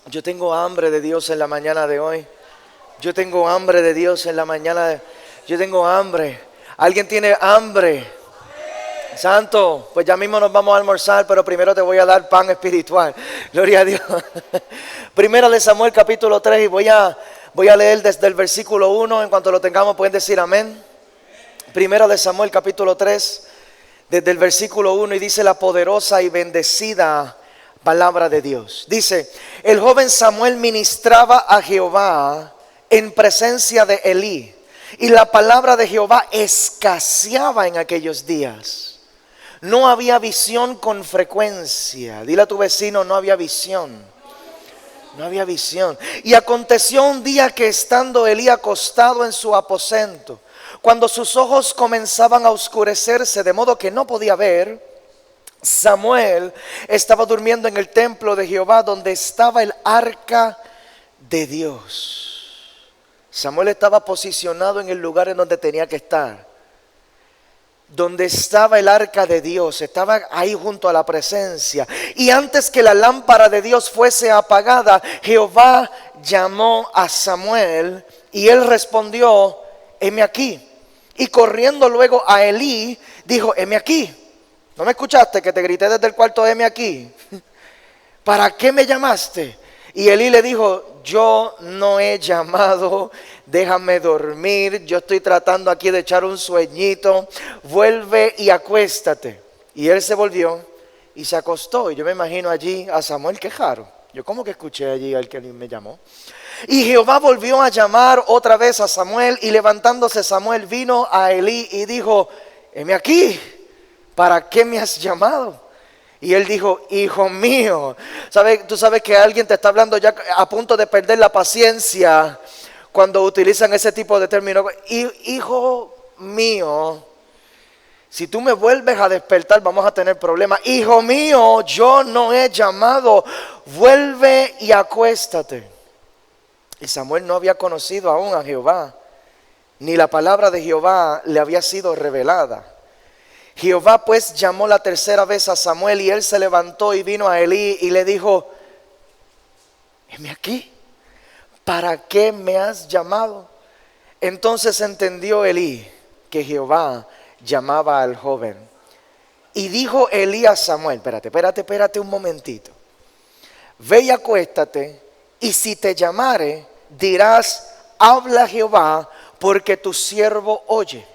Yo tengo hambre de Dios en la mañana de hoy. Yo tengo hambre de Dios en la mañana Yo tengo hambre. ¿Alguien tiene hambre? Santo, pues ya mismo nos vamos a almorzar, pero primero te voy a dar pan espiritual. Gloria a Dios. Primera de Samuel capítulo 3 y voy a leer desde el versículo 1. En cuanto lo tengamos pueden decir amén. Primera de Samuel capítulo 3, desde el versículo 1, y dice la poderosa y bendecida palabra de Dios. Dice: el joven Samuel ministraba a Jehová en presencia de Elí, y la palabra de Jehová escaseaba en aquellos días. No había visión con frecuencia. Dile a tu vecino: no había visión. No había visión. Y aconteció un día que, estando Elí acostado en su aposento, cuando sus ojos comenzaban a oscurecerse de modo que no podía ver, Samuel estaba durmiendo en el templo de Jehová, donde estaba el arca de Dios. Samuel estaba posicionado en el lugar en donde tenía que estar, donde estaba el arca de Dios. Estaba ahí junto a la presencia. Y antes que la lámpara de Dios fuese apagada, Jehová llamó a Samuel, y él respondió: heme aquí. Y corriendo luego a Elí, dijo: heme aquí. ¿No me escuchaste que te grité desde el cuarto: heme aquí? ¿Para qué me llamaste? Y Elí le dijo: yo no he llamado, déjame dormir, yo estoy tratando aquí de echar un sueñito, vuelve y acuéstate. Y él se volvió y se acostó. Y yo me imagino allí a Samuel: qué raro, yo como que escuché allí al que me llamó. Y Jehová volvió a llamar otra vez a Samuel, y levantándose Samuel vino a Elí y dijo: heme aquí, ¿para qué me has llamado? Y él dijo: hijo mío. Tú sabes que alguien te está hablando ya a punto de perder la paciencia cuando utilizan ese tipo de términos. Hijo mío, si tú me vuelves a despertar vamos a tener problemas. Hijo mío, yo no he llamado, vuelve y acuéstate. Y Samuel no había conocido aún a Jehová, ni la palabra de Jehová le había sido revelada. Jehová pues llamó la tercera vez a Samuel, y él se levantó y vino a Elí y le dijo: heme aquí, ¿para qué me has llamado? Entonces entendió Elí que Jehová llamaba al joven. Y dijo Elí a Samuel: espérate un momentito. Ve y acuéstate, y si te llamare, dirás: habla Jehová, porque tu siervo oye.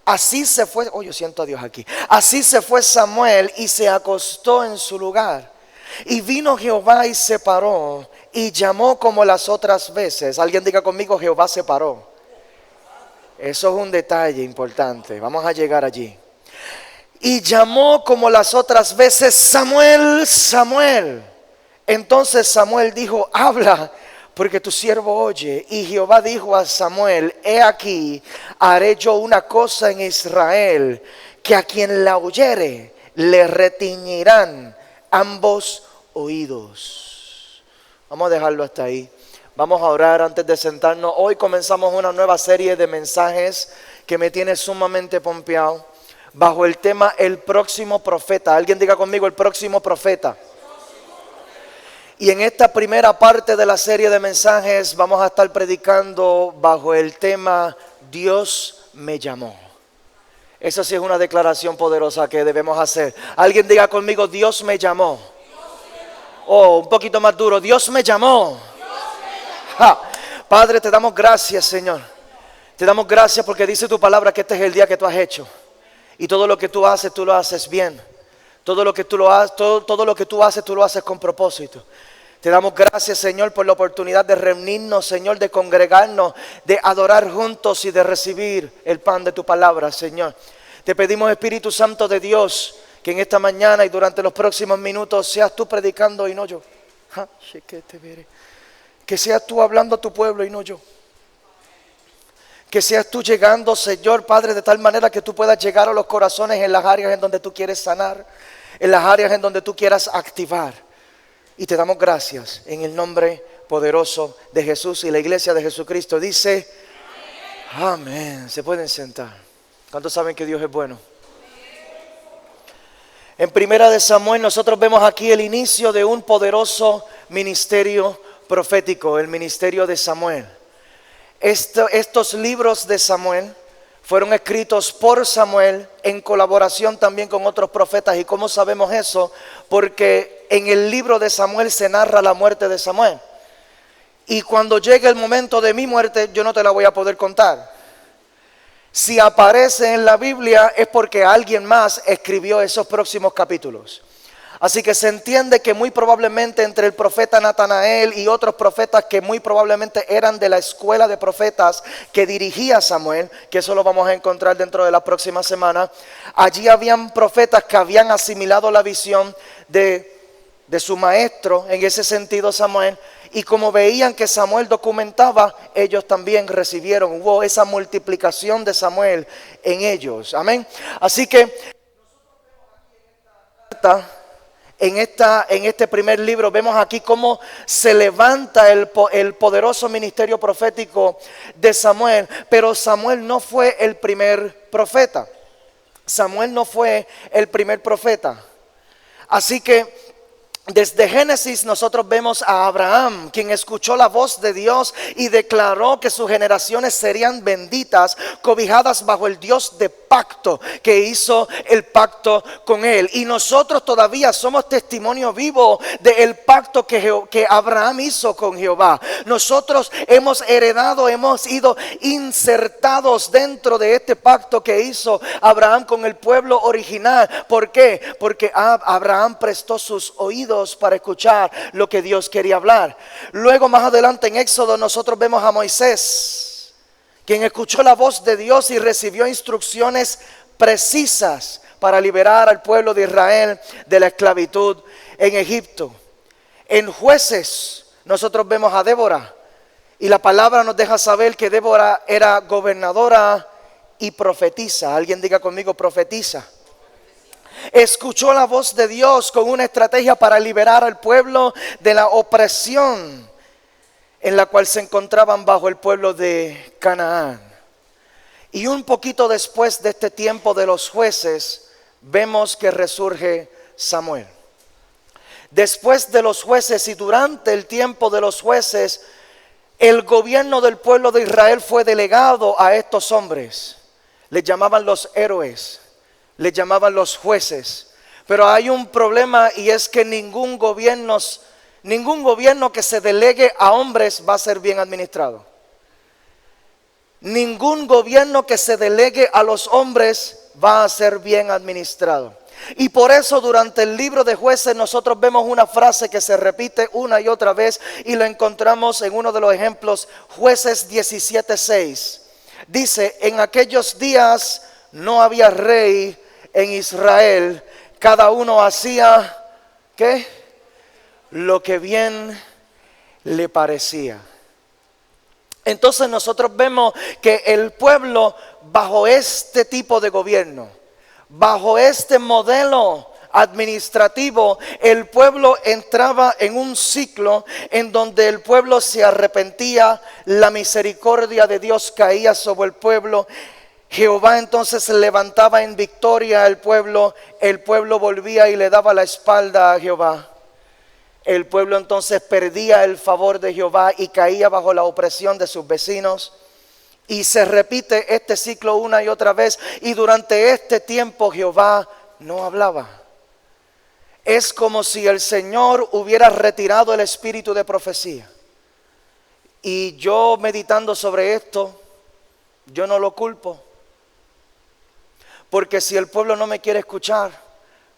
Así se fue, yo siento a Dios aquí. Así se fue Samuel y se acostó en su lugar. Y vino Jehová y se paró y llamó como las otras veces. Alguien diga conmigo: Jehová se paró. Eso es un detalle importante. Vamos a llegar allí. Y llamó como las otras veces: Samuel, Samuel. Entonces Samuel dijo: habla, porque tu siervo oye. Y Jehová dijo a Samuel: he aquí, haré yo una cosa en Israel, que a quien la oyere le retiñirán ambos oídos. Vamos a dejarlo hasta ahí. Vamos a orar antes de sentarnos. Hoy comenzamos una nueva serie de mensajes que me tiene sumamente pompeado, bajo el tema el próximo profeta. Alguien diga conmigo: el próximo profeta. Y en esta primera parte de la serie de mensajes vamos a estar predicando bajo el tema Dios me llamó. Eso sí es una declaración poderosa que debemos hacer. Alguien diga conmigo: Dios me llamó. Un poquito más duro: Dios me llamó. Padre, te damos gracias, Señor. Te damos gracias porque dice tu palabra que este es el día que tú has hecho. Y todo lo que tú haces, tú lo haces bien. Todo lo que tú haces, tú lo haces con propósito. Te damos gracias, Señor, por la oportunidad de reunirnos, Señor, de congregarnos, de adorar juntos y de recibir el pan de tu palabra, Señor. Te pedimos, Espíritu Santo de Dios, que en esta mañana y durante los próximos minutos seas tú predicando y no yo. Que seas tú hablando a tu pueblo y no yo. Que seas tú llegando, Señor, Padre, de tal manera que tú puedas llegar a los corazones en las áreas en donde tú quieres sanar, en las áreas en donde tú quieras activar. Y te damos gracias en el nombre poderoso de Jesús. Y la iglesia de Jesucristo dice: amén. Se pueden sentar. ¿Cuántos saben que Dios es bueno? En Primera de Samuel nosotros vemos aquí el inicio de un poderoso ministerio profético, el ministerio de Samuel. Estos libros de Samuel fueron escritos por Samuel en colaboración también con otros profetas. ¿Y cómo sabemos eso? Porque en el libro de Samuel se narra la muerte de Samuel. Y cuando llegue el momento de mi muerte, yo no te la voy a poder contar. Si aparece en la Biblia es porque alguien más escribió esos próximos capítulos. Así que se entiende que muy probablemente entre el profeta Natanael y otros profetas que muy probablemente eran de la escuela de profetas que dirigía Samuel, que eso lo vamos a encontrar dentro de la próxima semana, allí habían profetas que habían asimilado la visión de su maestro, en ese sentido Samuel, y como veían que Samuel documentaba, ellos también recibieron, hubo esa multiplicación de Samuel en ellos, amén. Así que en este primer libro vemos aquí cómo se levanta el poderoso ministerio profético de Samuel. Pero Samuel no fue el primer profeta. Samuel no fue el primer profeta. Así que desde Génesis nosotros vemos a Abraham, quien escuchó la voz de Dios y declaró que sus generaciones serían benditas, cobijadas bajo el Dios de pacto, que hizo el pacto con él. Y nosotros todavía somos testimonio vivo del pacto que Abraham hizo con Jehová. Nosotros hemos heredado, hemos ido insertados dentro de este pacto que hizo Abraham con el pueblo original. ¿Por qué? Porque Abraham prestó sus oídos para escuchar lo que Dios quería hablar. Luego más adelante en Éxodo nosotros vemos a Moisés, quien escuchó la voz de Dios y recibió instrucciones precisas para liberar al pueblo de Israel de la esclavitud en Egipto. En Jueces nosotros vemos a Débora, y la palabra nos deja saber que Débora era gobernadora y profetiza. Alguien diga conmigo, profetiza. Escuchó la voz de Dios con una estrategia para liberar al pueblo de la opresión en la cual se encontraban bajo el pueblo de Canaán. Y un poquito después de este tiempo de los jueces, vemos que resurge Samuel. Después de los jueces y durante el tiempo de los jueces, el gobierno del pueblo de Israel fue delegado a estos hombres. Les llamaban los héroes. Le llamaban los jueces. Pero hay un problema, y es que ningún gobierno que se delegue a hombres va a ser bien administrado. Ningún gobierno que se delegue a los hombres va a ser bien administrado. Y por eso durante el libro de Jueces nosotros vemos una frase que se repite una y otra vez, y la encontramos en uno de los ejemplos, Jueces 17:6. Dice: en aquellos días no había rey en Israel, cada uno hacía, ¿qué? Lo que bien le parecía. Entonces nosotros vemos que el pueblo, bajo este tipo de gobierno, bajo este modelo administrativo, el pueblo entraba en un ciclo en donde el pueblo se arrepentía, la misericordia de Dios caía sobre el pueblo. Jehová entonces levantaba en victoria al pueblo, el pueblo volvía y le daba la espalda a Jehová. El pueblo entonces perdía el favor de Jehová y caía bajo la opresión de sus vecinos. Y se repite este ciclo una y otra vez, y durante este tiempo Jehová no hablaba. Es como si el Señor hubiera retirado el espíritu de profecía. Y yo meditando sobre esto, yo no lo culpo. Porque si el pueblo no me quiere escuchar,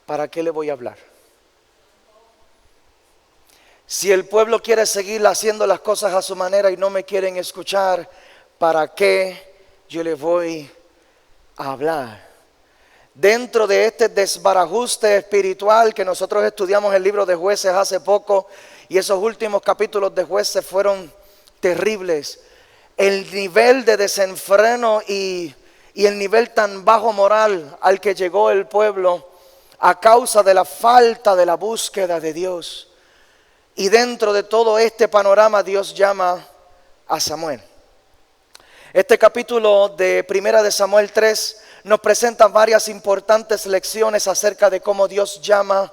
¿para qué le voy a hablar? Si el pueblo quiere seguir haciendo las cosas a su manera y no me quieren escuchar, ¿para qué yo le voy a hablar? Dentro de este desbarajuste espiritual que nosotros estudiamos en el libro de Jueces hace poco, y esos últimos capítulos de Jueces fueron terribles, el nivel de desenfreno y el nivel tan bajo moral al que llegó el pueblo a causa de la falta de la búsqueda de Dios. Y dentro de todo este panorama Dios llama a Samuel. Este capítulo de Primera de Samuel 3 nos presenta varias importantes lecciones acerca de cómo Dios llama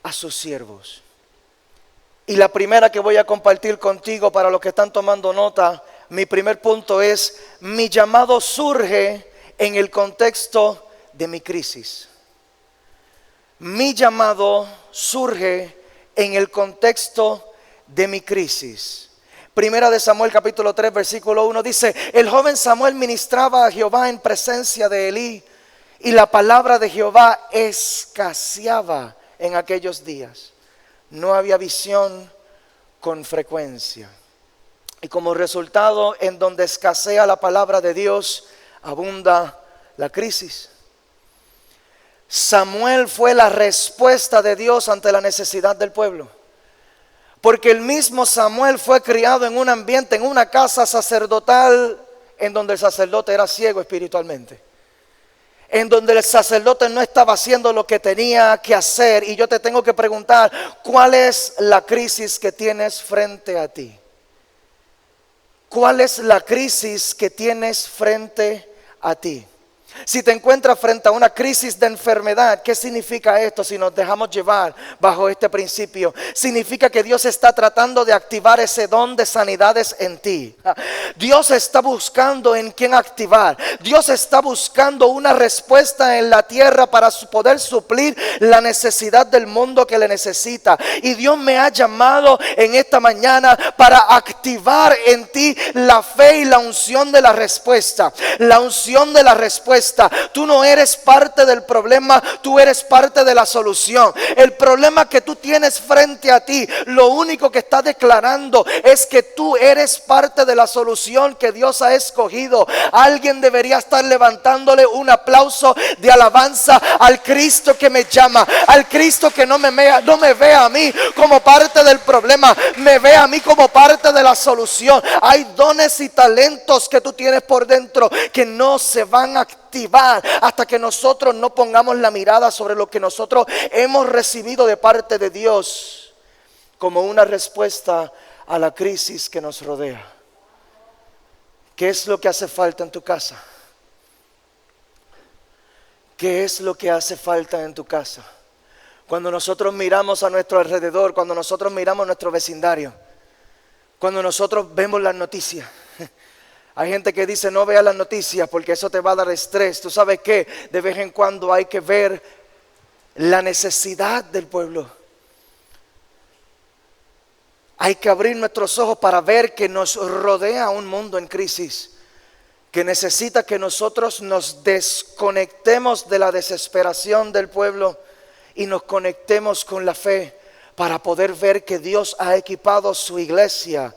a sus siervos. Y la primera que voy a compartir contigo para los que están tomando nota, mi primer punto es: mi llamado surge en el contexto de mi crisis. Mi llamado surge en el contexto de mi crisis. Primera de Samuel capítulo 3 versículo 1 dice: el joven Samuel ministraba a Jehová en presencia de Elí, y la palabra de Jehová escaseaba en aquellos días. No había visión con frecuencia. Y como resultado, en donde escasea la palabra de Dios, abunda la crisis. Samuel fue la respuesta de Dios ante la necesidad del pueblo. Porque el mismo Samuel fue criado en un ambiente, en una casa sacerdotal, en donde el sacerdote era ciego espiritualmente. En donde el sacerdote no estaba haciendo lo que tenía que hacer. Y yo te tengo que preguntar: ¿cuál es la crisis que tienes frente a ti? ¿Cuál es la crisis que tienes frente a ti? Si te encuentras frente a una crisis de enfermedad, ¿qué significa esto si nos dejamos llevar bajo este principio? Significa que Dios está tratando de activar ese don de sanidades en ti. Dios está buscando en quién activar. Dios está buscando una respuesta en la tierra para poder suplir la necesidad del mundo que le necesita. Y Dios me ha llamado en esta mañana para activar en ti la fe y la unción de la respuesta. La unción de la respuesta. Tú no eres parte del problema, tú eres parte de la solución. El problema que tú tienes frente a ti, lo único que está declarando es que tú eres parte de la solución que Dios ha escogido. Alguien debería estar levantándole un aplauso de alabanza al Cristo que me llama, al Cristo que no me ve a mí como parte del problema, me ve a mí como parte de la solución. Hay dones y talentos que tú tienes por dentro que no se van a activar hasta que nosotros no pongamos la mirada sobre lo que nosotros hemos recibido de parte de Dios como una respuesta a la crisis que nos rodea. ¿Qué es lo que hace falta en tu casa? ¿Qué es lo que hace falta en tu casa? Cuando nosotros miramos a nuestro alrededor, cuando nosotros miramos nuestro vecindario, cuando nosotros vemos las noticias. Hay gente que dice: no veas las noticias porque eso te va a dar estrés. ¿Tú sabes qué? De vez en cuando hay que ver la necesidad del pueblo. Hay que abrir nuestros ojos para ver que nos rodea un mundo en crisis, que necesita que nosotros nos desconectemos de la desesperación del pueblo y nos conectemos con la fe para poder ver que Dios ha equipado su iglesia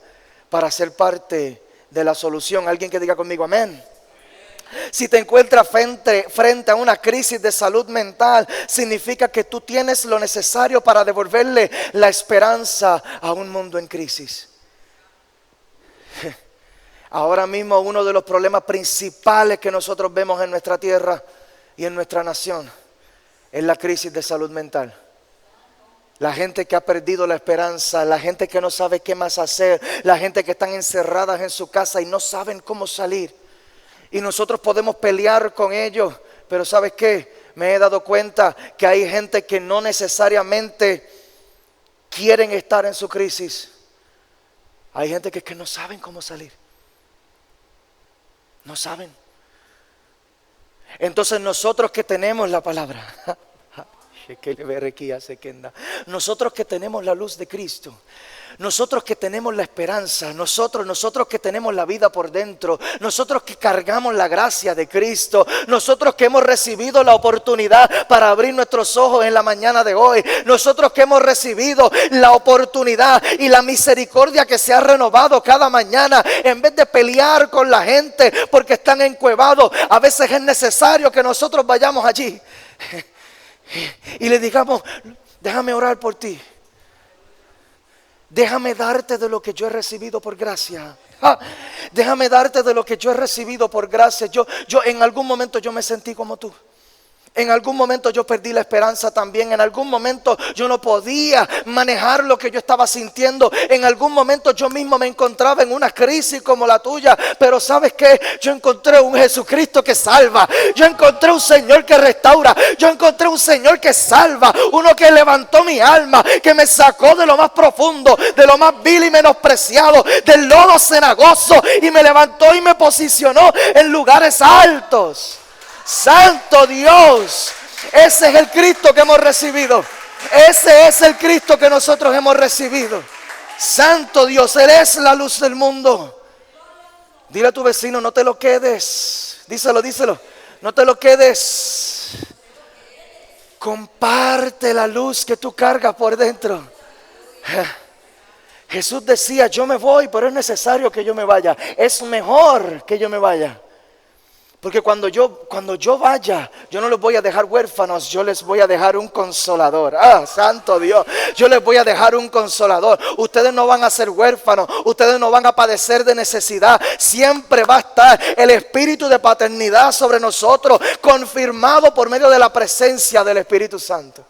para ser parte de la solución. Alguien que diga conmigo amén. Si te encuentras frente a una crisis de salud mental, significa que tú tienes lo necesario para devolverle la esperanza a un mundo en crisis. Ahora mismo uno de los problemas principales que nosotros vemos en nuestra tierra y en nuestra nación es la crisis de salud mental. La gente que ha perdido la esperanza, la gente que no sabe qué más hacer, la gente que están encerradas en su casa y no saben cómo salir. Y nosotros podemos pelear con ellos, pero ¿sabes qué? Me he dado cuenta que hay gente que no necesariamente quieren estar en su crisis. Hay gente que no saben cómo salir. No saben. Entonces nosotros que tenemos la palabra, nosotros que tenemos la luz de Cristo, nosotros que tenemos la esperanza, nosotros que tenemos la vida por dentro, nosotros que cargamos la gracia de Cristo, nosotros que hemos recibido la oportunidad para abrir nuestros ojos en la mañana de hoy, nosotros que hemos recibido la oportunidad y la misericordia que se ha renovado cada mañana, en vez de pelear con la gente porque están encuevados, a veces es necesario que nosotros vayamos allí y le digamos: déjame orar por ti. Déjame darte de lo que yo he recibido por gracia. Déjame darte de lo que yo he recibido por gracia. Yo en algún momento yo me sentí como tú. En algún momento yo perdí la esperanza también. En algún momento yo no podía manejar lo que yo estaba sintiendo. En algún momento yo mismo me encontraba en una crisis como la tuya. Pero ¿sabes qué? Yo encontré un Jesucristo que salva. Yo encontré un Señor que restaura. Yo encontré un Señor que salva. Uno que levantó mi alma, que me sacó de lo más profundo, de lo más vil y menospreciado, del lodo cenagoso, y me levantó y me posicionó en lugares altos. Santo Dios, ese es el Cristo que hemos recibido. Ese es el Cristo que nosotros hemos recibido. Santo Dios, Él es la luz del mundo. Dile a tu vecino, no te lo quedes. Díselo, díselo. No te lo quedes. Comparte la luz que tú cargas por dentro. Jesús decía, yo me voy, pero es necesario que yo me vaya. Es mejor que yo me vaya. Porque cuando yo vaya, yo no les voy a dejar huérfanos, yo les voy a dejar un consolador. Ah, santo Dios, yo les voy a dejar un consolador. Ustedes no van a ser huérfanos, ustedes no van a padecer de necesidad. Siempre va a estar el espíritu de paternidad sobre nosotros, confirmado por medio de la presencia del Espíritu Santo.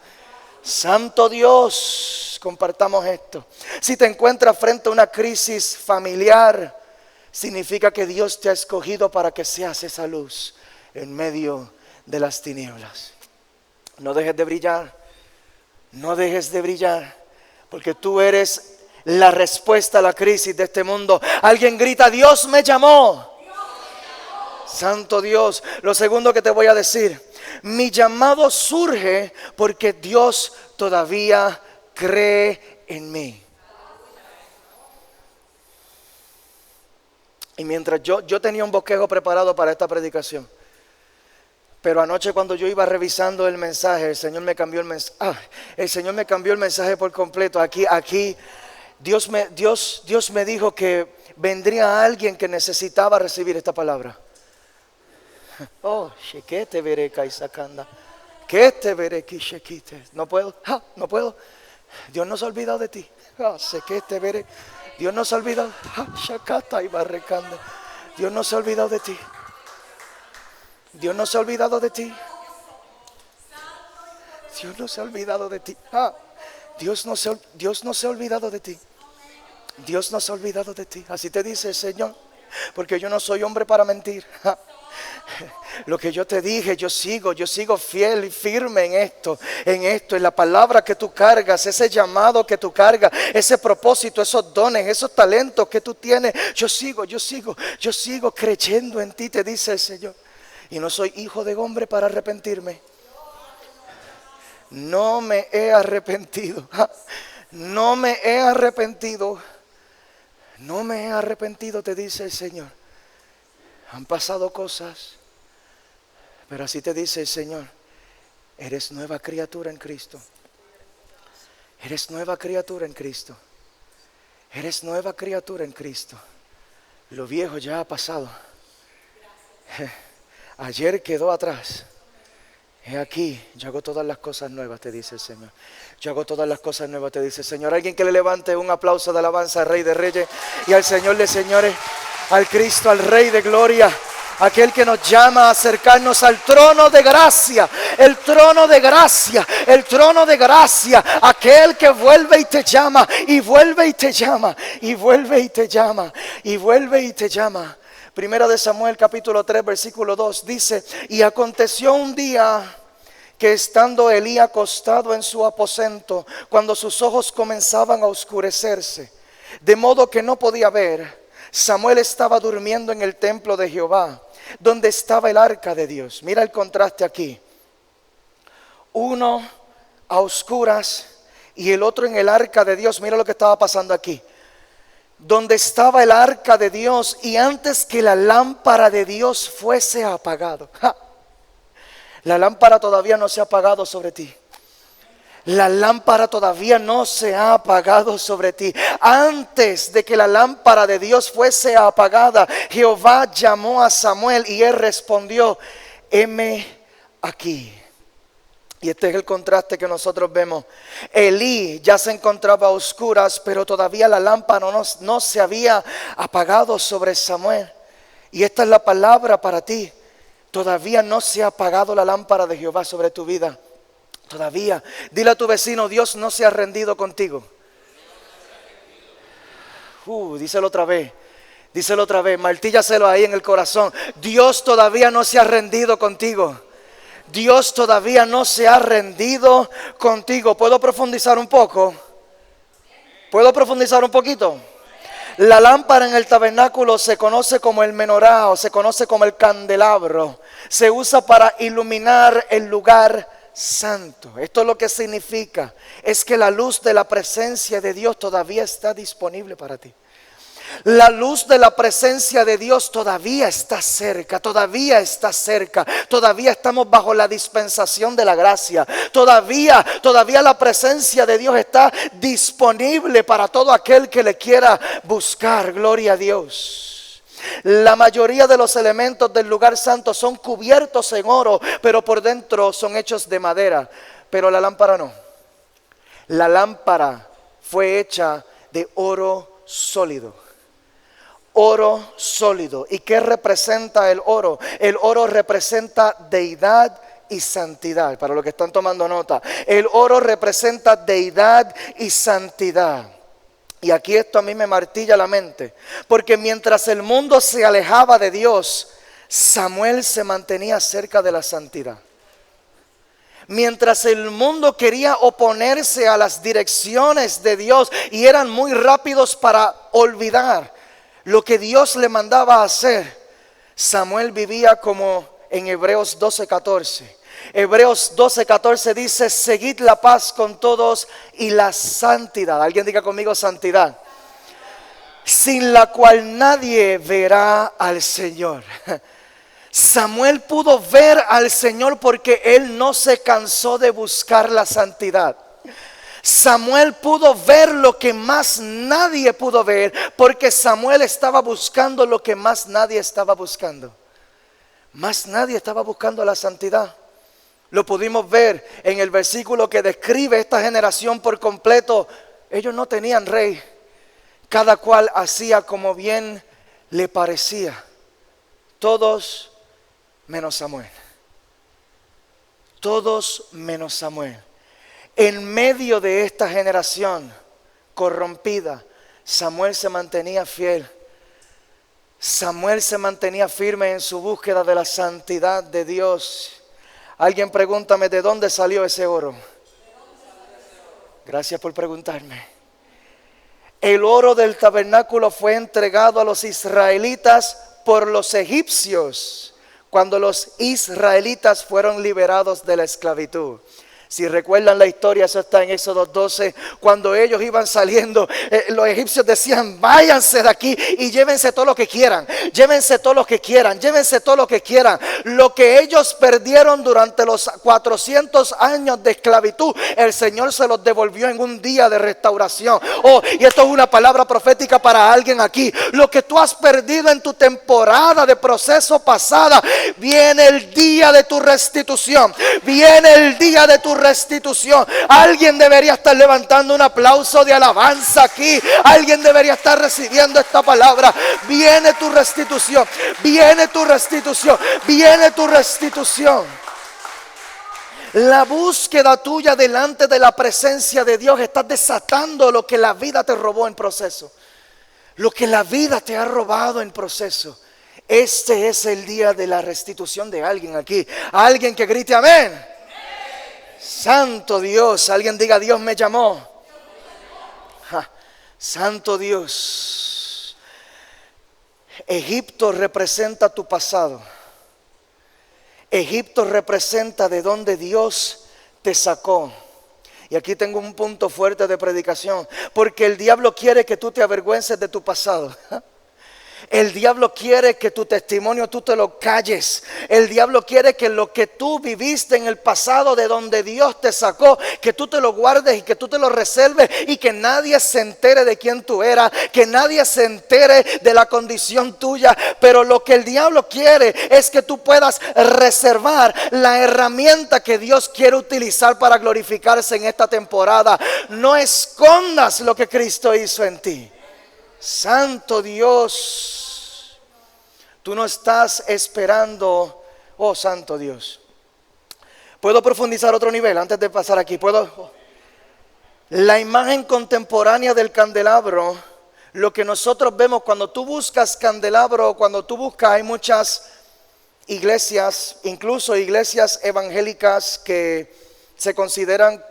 Santo Dios, compartamos esto. Si te encuentras frente a una crisis familiar, significa que Dios te ha escogido para que seas esa luz en medio de las tinieblas. No dejes de brillar, no dejes de brillar, porque tú eres la respuesta a la crisis de este mundo. Alguien grita, Dios me llamó. Santo Dios. Lo segundo que te voy a decir, mi llamado surge porque Dios todavía cree en mí. Y mientras yo tenía un bosquejo preparado para esta predicación, pero anoche cuando yo iba revisando el mensaje, el Señor me cambió el mensaje. El Señor me cambió el mensaje por completo. Aquí Dios me dijo que vendría alguien que necesitaba recibir esta palabra. Oh, que te veré kaisakanda, que te veré kishekite. No puedo, no puedo. Dios no se ha olvidado de ti. Sé que te veré. Dios no se ha olvidado. Dios no se ha olvidado de ti. Dios no se ha olvidado de ti. Dios no se ha olvidado de ti. Dios no se ha olvidado de ti. Dios no se ha olvidado de ti. Así te dice el Señor. Porque yo no soy hombre para mentir. Lo que yo te dije, yo sigo fiel y firme en la palabra que tú cargas, ese llamado que tú cargas, ese propósito, esos dones, esos talentos que tú tienes. Yo sigo creyendo en ti, te dice el Señor. Y no soy hijo de hombre para arrepentirme. No me he arrepentido. No me he arrepentido. No me he arrepentido, te dice el Señor. Han pasado cosas, pero así te dice el Señor. Eres nueva criatura en Cristo. Eres nueva criatura en Cristo. Eres nueva criatura en Cristo. Lo viejo ya ha pasado. Ayer quedó atrás. He aquí, yo hago todas las cosas nuevas, te dice el Señor. Yo hago todas las cosas nuevas, te dice el Señor. Alguien que le levante un aplauso de alabanza al Rey de Reyes y al Señor de Señores, al Cristo, al Rey de Gloria, aquel que nos llama a acercarnos al trono de gracia, el trono de gracia, el trono de gracia, aquel que vuelve y te llama, y vuelve y te llama, y vuelve y te llama, y vuelve y te llama. Primera de Samuel capítulo 3 versículo 2 dice: y aconteció un día que estando Elí acostado en su aposento, cuando sus ojos comenzaban a oscurecerse, de modo que no podía ver, Samuel estaba durmiendo en el templo de Jehová, donde estaba el arca de Dios. Mira el contraste aquí. Uno a oscuras y el otro en el arca de Dios. Mira lo que estaba pasando aquí. Donde estaba el arca de Dios y antes que la lámpara de Dios fuese apagado. La lámpara todavía no se ha apagado sobre ti. La lámpara todavía no se ha apagado sobre ti. Antes de que la lámpara de Dios fuese apagada, Jehová llamó a Samuel y él respondió: heme aquí. Y este es el contraste que nosotros vemos. Elí ya se encontraba a oscuras, pero todavía la lámpara no se había apagado sobre Samuel. Y esta es la palabra para ti. Todavía no se ha apagado la lámpara de Jehová sobre tu vida. Todavía. Dile a tu vecino, Dios no se ha rendido contigo. Díselo otra vez. Díselo otra vez. Martíllaselo ahí en el corazón. Dios todavía no se ha rendido contigo. Dios todavía no se ha rendido contigo. ¿Puedo profundizar un poco? ¿Puedo profundizar un poquito? La lámpara en el tabernáculo se conoce como el menorá o se conoce como el candelabro. Se usa para iluminar el lugar santo. Esto lo que significa es que la luz de la presencia de Dios todavía está disponible para ti. La luz de la presencia de Dios todavía está cerca, todavía está cerca. Todavía estamos bajo la dispensación de la gracia. Todavía la presencia de Dios está disponible para todo aquel que le quiera buscar. Gloria a Dios. La mayoría de los elementos del lugar santo son cubiertos en oro, pero por dentro son hechos de madera. Pero la lámpara no. La lámpara fue hecha de oro sólido. Oro sólido. ¿Y qué representa el oro? El oro representa deidad y santidad. Para los que están tomando nota, el oro representa deidad y santidad. Y aquí esto a mí me martilla la mente, porque mientras el mundo se alejaba de Dios, Samuel se mantenía cerca de la santidad. Mientras el mundo quería oponerse a las direcciones de Dios y eran muy rápidos para olvidar lo que Dios le mandaba a hacer, Samuel vivía como en Hebreos 12:14. Hebreos 12:14 dice: seguid la paz con todos y la santidad. Alguien diga conmigo: santidad. Sin la cual nadie verá al Señor. Samuel pudo ver al Señor porque él no se cansó de buscar la santidad. Samuel pudo ver lo que más nadie pudo ver, porque Samuel estaba buscando lo que más nadie estaba buscando. Más nadie estaba buscando la santidad. Lo pudimos ver en el versículo que describe esta generación por completo. Ellos no tenían rey. Cada cual hacía como bien le parecía. Todos menos Samuel. Todos menos Samuel. En medio de esta generación corrompida, Samuel se mantenía fiel. Samuel se mantenía firme en su búsqueda de la santidad de Dios. Alguien pregúntame, ¿de dónde salió ese oro? Gracias por preguntarme. El oro del tabernáculo fue entregado a los israelitas por los egipcios cuando los israelitas fueron liberados de la esclavitud. Si recuerdan la historia, eso está en Éxodo 12. Cuando ellos iban saliendo, los egipcios decían: váyanse de aquí y llévense todo lo que quieran. Llévense todo lo que quieran. Llévense todo lo que quieran. Lo que ellos perdieron durante los 400 años de esclavitud, el Señor se los devolvió en un día de restauración. Y esto es una palabra profética para alguien aquí. Lo que tú has perdido en tu temporada de proceso pasada, viene el día de tu restitución. Viene el día de tu restitución. Alguien debería estar levantando un aplauso de alabanza aquí. Alguien debería estar recibiendo esta palabra. Viene tu restitución. Viene tu restitución. Viene tu restitución. La búsqueda tuya delante de la presencia de Dios está desatando lo que la vida te robó en proceso. Lo que la vida te ha robado en proceso. Este es el día de la restitución de alguien aquí. Alguien que grite amén. Santo Dios. Alguien diga: Dios me llamó. Santo Dios. Egipto representa tu pasado. Egipto representa de donde Dios te sacó. Y aquí tengo un punto fuerte de predicación, porque el diablo quiere que tú te avergüences de tu pasado. El diablo quiere que tu testimonio tú te lo calles. El diablo quiere que lo que tú viviste en el pasado, de donde Dios te sacó, que tú te lo guardes y que tú te lo reserves, y que nadie se entere de quién tú eras, que nadie se entere de la condición tuya. Pero lo que el diablo quiere es que tú puedas reservar la herramienta que Dios quiere utilizar para glorificarse en esta temporada. No escondas lo que Cristo hizo en ti. Santo Dios. Tú no estás esperando, Oh, santo Dios. ¿Puedo profundizar otro nivel antes de pasar aquí? ¿Puedo? La imagen contemporánea del candelabro, lo que nosotros vemos cuando tú buscas candelabro, cuando tú buscas, hay muchas iglesias, incluso iglesias evangélicas que se consideran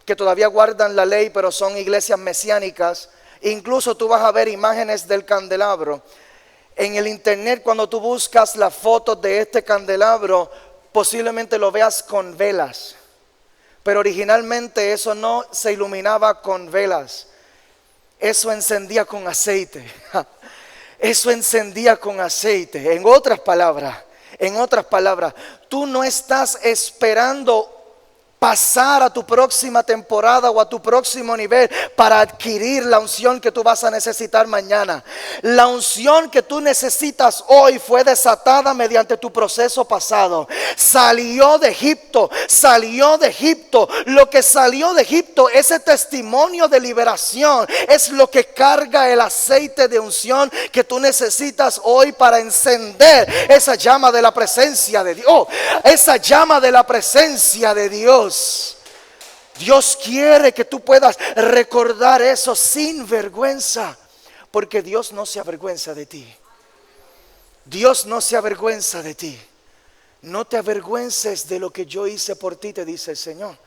que todavía guardan la ley, pero son iglesias mesiánicas. Incluso tú vas a ver imágenes del candelabro. En el internet, cuando tú buscas las fotos de este candelabro, posiblemente lo veas con velas. Pero originalmente eso no se iluminaba con velas. Eso encendía con aceite. Eso encendía con aceite. En otras palabras, tú no estás esperando pasar a tu próxima temporada o a tu próximo nivel para adquirir la unción que tú vas a necesitar mañana. La unción que tú necesitas hoy fue desatada mediante tu proceso pasado. Salió de Egipto. Lo que salió de Egipto, ese testimonio de liberación, es lo que carga el aceite de unción que tú necesitas hoy para encender esa llama de la presencia de Dios. Esa llama de la presencia de Dios. Dios quiere que tú puedas recordar eso sin vergüenza, porque Dios no se avergüenza de ti. Dios no se avergüenza de ti. No te avergüences de lo que yo hice por ti, te dice el Señor.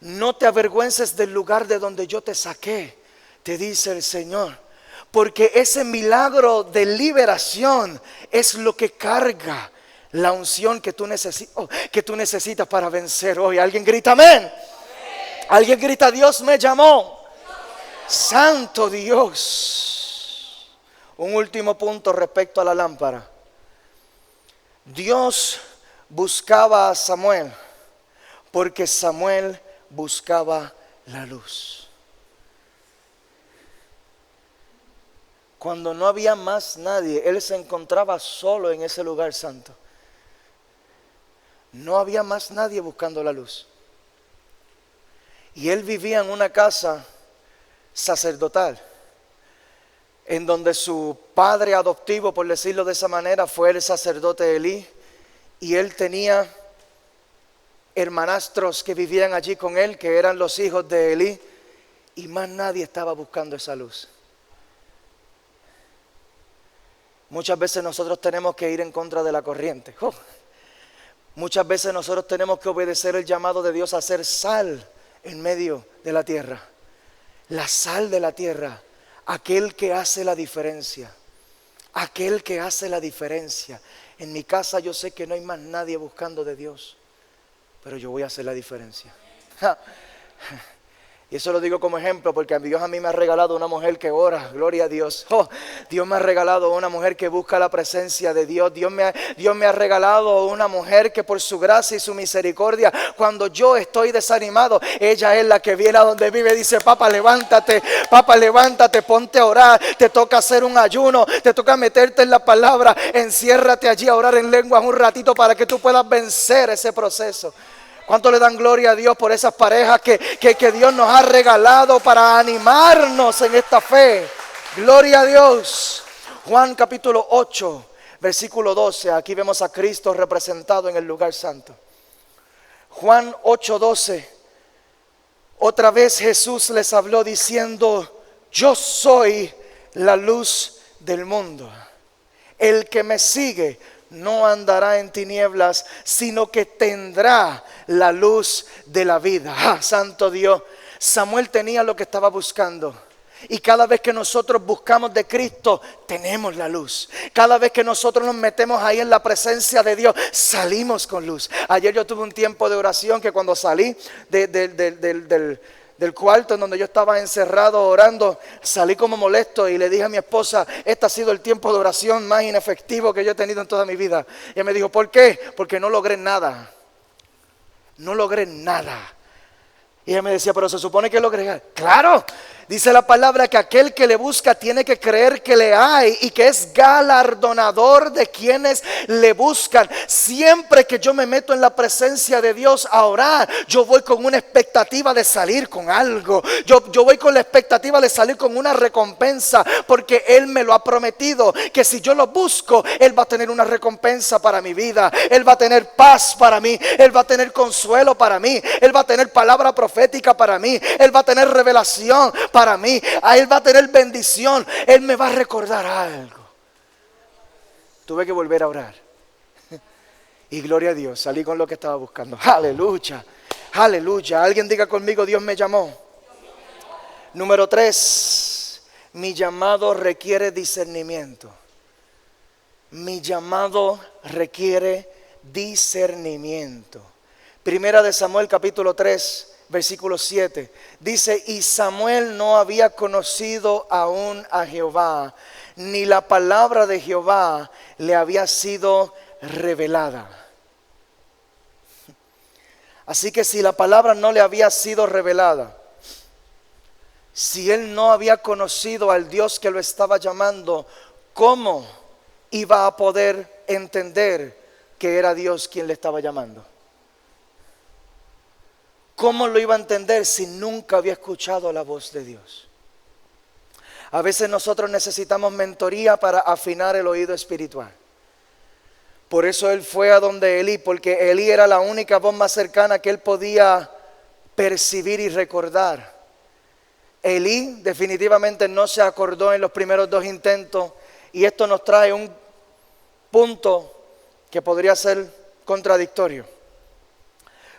No te avergüences del lugar de donde yo te saqué, te dice el Señor. Porque ese milagro de liberación es lo que carga la unción que tú necesitas para vencer hoy. ¿Alguien grita amén? ¿Alguien grita Dios me llamó? Santo Dios. Un último punto respecto a la lámpara. Dios buscaba a Samuel porque Samuel buscaba la luz. Cuando no había más nadie, él se encontraba solo en ese lugar santo. No había más nadie buscando la luz. Y él vivía en una casa sacerdotal, en donde su padre adoptivo, por decirlo de esa manera, fue el sacerdote Elí. Y él tenía hermanastros que vivían allí con él, que eran los hijos de Elí. Y más nadie estaba buscando esa luz. Muchas veces nosotros tenemos que ir en contra de la corriente. Muchas veces nosotros tenemos que obedecer el llamado de Dios a ser sal en medio de la tierra. La sal de la tierra, aquel que hace la diferencia. Aquel que hace la diferencia. En mi casa yo sé que no hay más nadie buscando de Dios, pero yo voy a hacer la diferencia. Y eso lo digo como ejemplo porque Dios a mí me ha regalado una mujer que ora, gloria a Dios. Dios me ha regalado una mujer que busca la presencia de Dios. Dios me ha regalado una mujer que por su gracia y su misericordia, cuando yo estoy desanimado, ella es la que viene a donde vive y dice: papá, levántate, ponte a orar. Te toca hacer un ayuno, te toca meterte en la palabra, enciérrate allí a orar en lenguas un ratito para que tú puedas vencer ese proceso. ¿Cuánto le dan gloria a Dios por esas parejas que Dios nos ha regalado para animarnos en esta fe? Gloria a Dios. Juan capítulo 8, versículo 12. Aquí vemos a Cristo representado en el lugar santo. Juan 8, 12. Otra vez Jesús les habló diciendo: yo soy la luz del mundo. El que me sigue no andará en tinieblas, sino que tendrá la luz de la vida. Santo Dios. Samuel tenía lo que estaba buscando. Y cada vez que nosotros buscamos de Cristo, tenemos la luz. Cada vez que nosotros nos metemos ahí en la presencia de Dios, salimos con luz. Ayer yo tuve un tiempo de oración que cuando salí del cuarto en donde yo estaba encerrado orando, salí como molesto y le dije a mi esposa: este ha sido el tiempo de oración más inefectivo que yo he tenido en toda mi vida. Y ella me dijo: ¿por qué? Porque no logré nada. No logré nada. Y ella me decía: pero se supone que logré. Claro, Dice la palabra que aquel que le busca tiene que creer que le hay y que es galardonador de quienes le buscan. Siempre que yo me meto en la presencia de Dios a orar, yo voy con una expectativa de salir con algo. Yo voy con la expectativa de salir con una recompensa, porque Él me lo ha prometido, que si yo lo busco, Él va a tener una recompensa para mi vida. Él va a tener paz para mí, Él va a tener consuelo para mí, Él va a tener palabra profética para mí, Él va a tener revelación para mí, a Él va a tener bendición, Él me va a recordar algo. Tuve que volver a orar. Y gloria a Dios, salí con lo que estaba buscando. Aleluya, aleluya. Alguien diga conmigo, Dios me llamó. Número 3, mi llamado requiere discernimiento. Mi llamado requiere discernimiento. Primera de Samuel capítulo 3. Versículo 7, dice: y Samuel no había conocido aún a Jehová, ni la palabra de Jehová le había sido revelada. Así que si la palabra no le había sido revelada, si él no había conocido al Dios que lo estaba llamando, ¿cómo iba a poder entender que era Dios quien le estaba llamando? ¿Cómo lo iba a entender si nunca había escuchado la voz de Dios? A veces nosotros necesitamos mentoría para afinar el oído espiritual. Por eso él fue a donde Elí, porque Elí era la única voz más cercana que él podía percibir y recordar. Elí definitivamente no se acordó en los primeros 2 intentos, y esto nos trae un punto que podría ser contradictorio.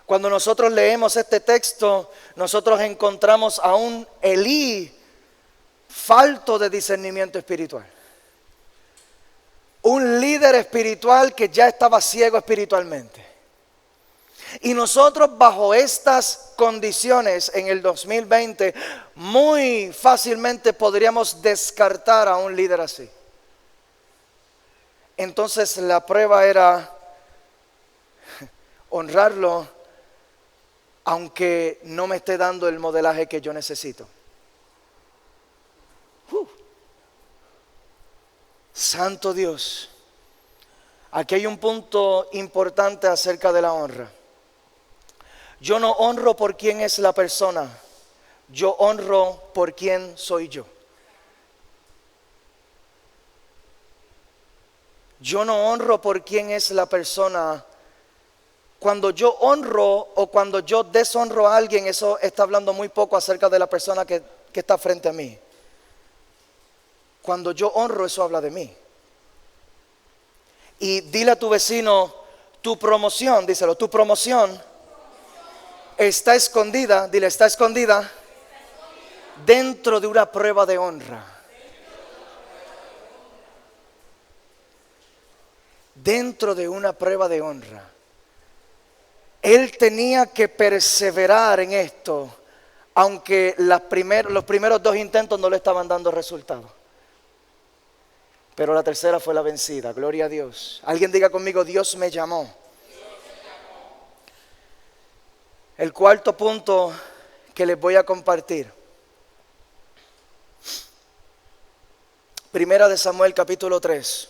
Cuando nosotros leemos este texto, nosotros encontramos a un Elí falto de discernimiento espiritual. Un líder espiritual que ya estaba ciego espiritualmente. Y nosotros bajo estas condiciones en el 2020 muy fácilmente podríamos descartar a un líder así. Entonces la prueba era honrarlo, aunque no me esté dando el modelaje que yo necesito. Santo Dios. Aquí hay un punto importante acerca de la honra. Yo no honro por quién es la persona, yo honro por quién soy yo. Yo no honro por quién es la persona. Cuando yo honro o cuando yo deshonro a alguien, eso está hablando muy poco acerca de la persona que está frente a mí. Cuando yo honro, eso habla de mí. Y dile a tu vecino, tu promoción, díselo, tu promoción está escondida, dile, está escondida dentro de una prueba de honra. Dentro de una prueba de honra. Él tenía que perseverar en esto, aunque los primeros 2 intentos no le estaban dando resultado. Pero la tercera fue la vencida, gloria a Dios. Alguien diga conmigo, Dios me llamó. El cuarto punto que les voy a compartir. Primera de Samuel capítulo 3,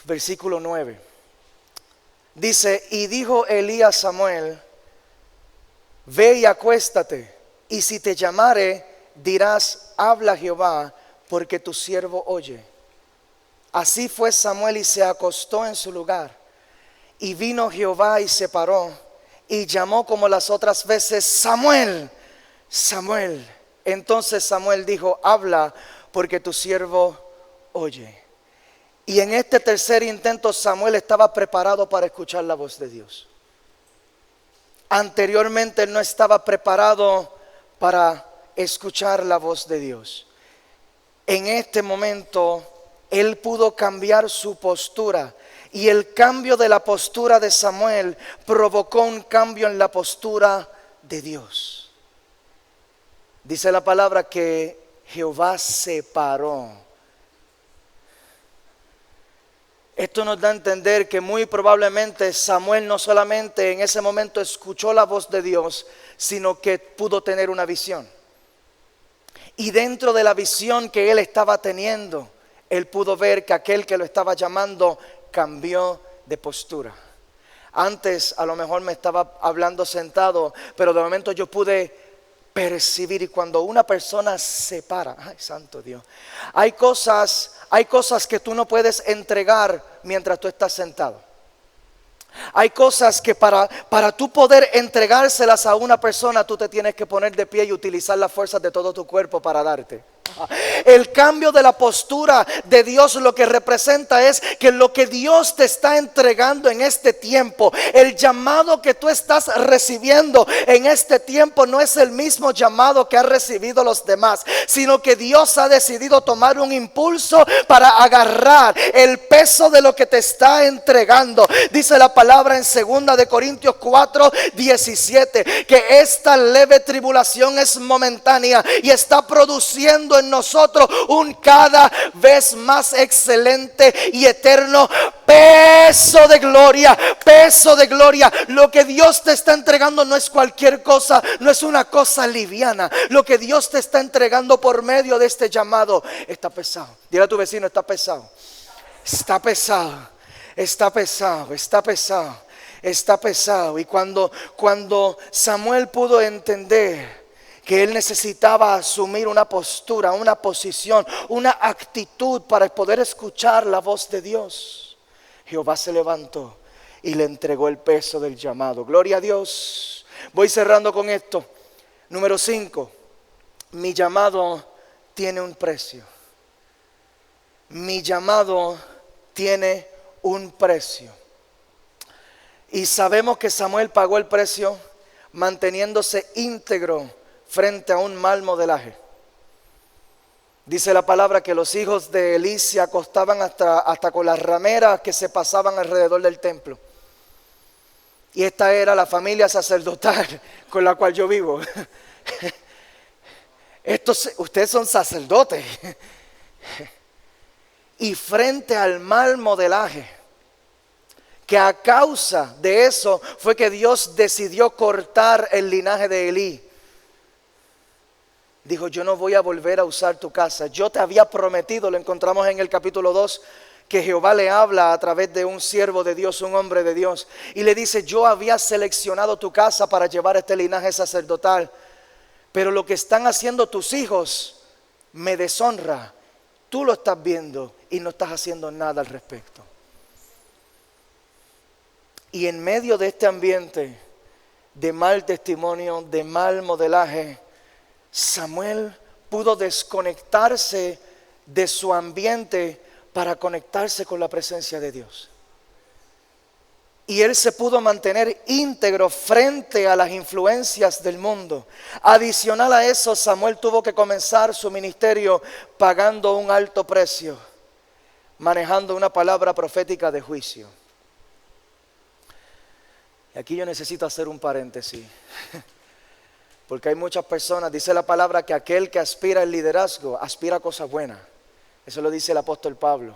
versículo 9. Dice: y dijo Elí a Samuel: ve y acuéstate, y si te llamare, dirás, habla Jehová, porque tu siervo oye. Así fue Samuel y se acostó en su lugar. Y vino Jehová y se paró, y llamó como las otras veces: Samuel, Samuel. Entonces Samuel dijo: habla, porque tu siervo oye. Y en este tercer intento Samuel estaba preparado para escuchar la voz de Dios. Anteriormente él no estaba preparado para escuchar la voz de Dios. En este momento él pudo cambiar su postura, y el cambio de la postura de Samuel provocó un cambio en la postura de Dios. Dice la palabra que Jehová se paró. Esto nos da a entender que muy probablemente Samuel no solamente en ese momento escuchó la voz de Dios, sino que pudo tener una visión. Y dentro de la visión que él estaba teniendo, él pudo ver que aquel que lo estaba llamando cambió de postura. Antes a lo mejor me estaba hablando sentado, pero de momento yo pude percibir, y cuando una persona se para, ay santo Dios, hay cosas que tú no puedes entregar mientras tú estás sentado. Hay cosas que para tú poder entregárselas a una persona, tú te tienes que poner de pie y utilizar las fuerzas de todo tu cuerpo para darte. El cambio de la postura de Dios lo que representa es que lo que Dios te está entregando en este tiempo, el llamado que tú estás recibiendo en este tiempo no es el mismo llamado que han recibido los demás, sino que Dios ha decidido tomar un impulso para agarrar el peso de lo que te está entregando. Dice la palabra en 2 de Corintios 4:17 que esta leve tribulación es momentánea y está produciendo en nosotros un cada vez más excelente y eterno peso de gloria, peso de gloria. Lo que Dios te está entregando no es cualquier cosa, no es una cosa liviana. Lo que Dios te está entregando por medio de este llamado está pesado. Dile a tu vecino, está pesado. Está pesado, está pesado, está pesado, está pesado. Y cuando Samuel pudo entender que él necesitaba asumir una postura, una posición, una actitud para poder escuchar la voz de Dios, Jehová se levantó y le entregó el peso del llamado. Gloria a Dios. Voy cerrando con esto. Número 5. Mi llamado tiene un precio. Mi llamado tiene un precio. Y sabemos que Samuel pagó el precio manteniéndose íntegro frente a un mal modelaje. Dice la palabra que los hijos de Elí se acostaban hasta con las rameras que se pasaban alrededor del templo. Y esta era la familia sacerdotal con la cual yo vivo. Ustedes son sacerdotes. Y frente al mal modelaje, que a causa de eso fue que Dios decidió cortar el linaje de Elí. Dijo, yo no voy a volver a usar tu casa. Yo te había prometido, lo encontramos en el capítulo 2, que Jehová le habla a través de un siervo de Dios, un hombre de Dios. Y le dice, yo había seleccionado tu casa para llevar este linaje sacerdotal. Pero lo que están haciendo tus hijos me deshonra. Tú lo estás viendo y no estás haciendo nada al respecto. Y en medio de este ambiente de mal testimonio, de mal modelaje, Samuel pudo desconectarse de su ambiente para conectarse con la presencia de Dios. Y él se pudo mantener íntegro frente a las influencias del mundo. Adicional a eso, Samuel tuvo que comenzar su ministerio pagando un alto precio, manejando una palabra profética de juicio. Y aquí yo necesito hacer un paréntesis. Porque hay muchas personas, dice la palabra, que aquel que aspira al liderazgo, aspira a cosas buenas. Eso lo dice el apóstol Pablo.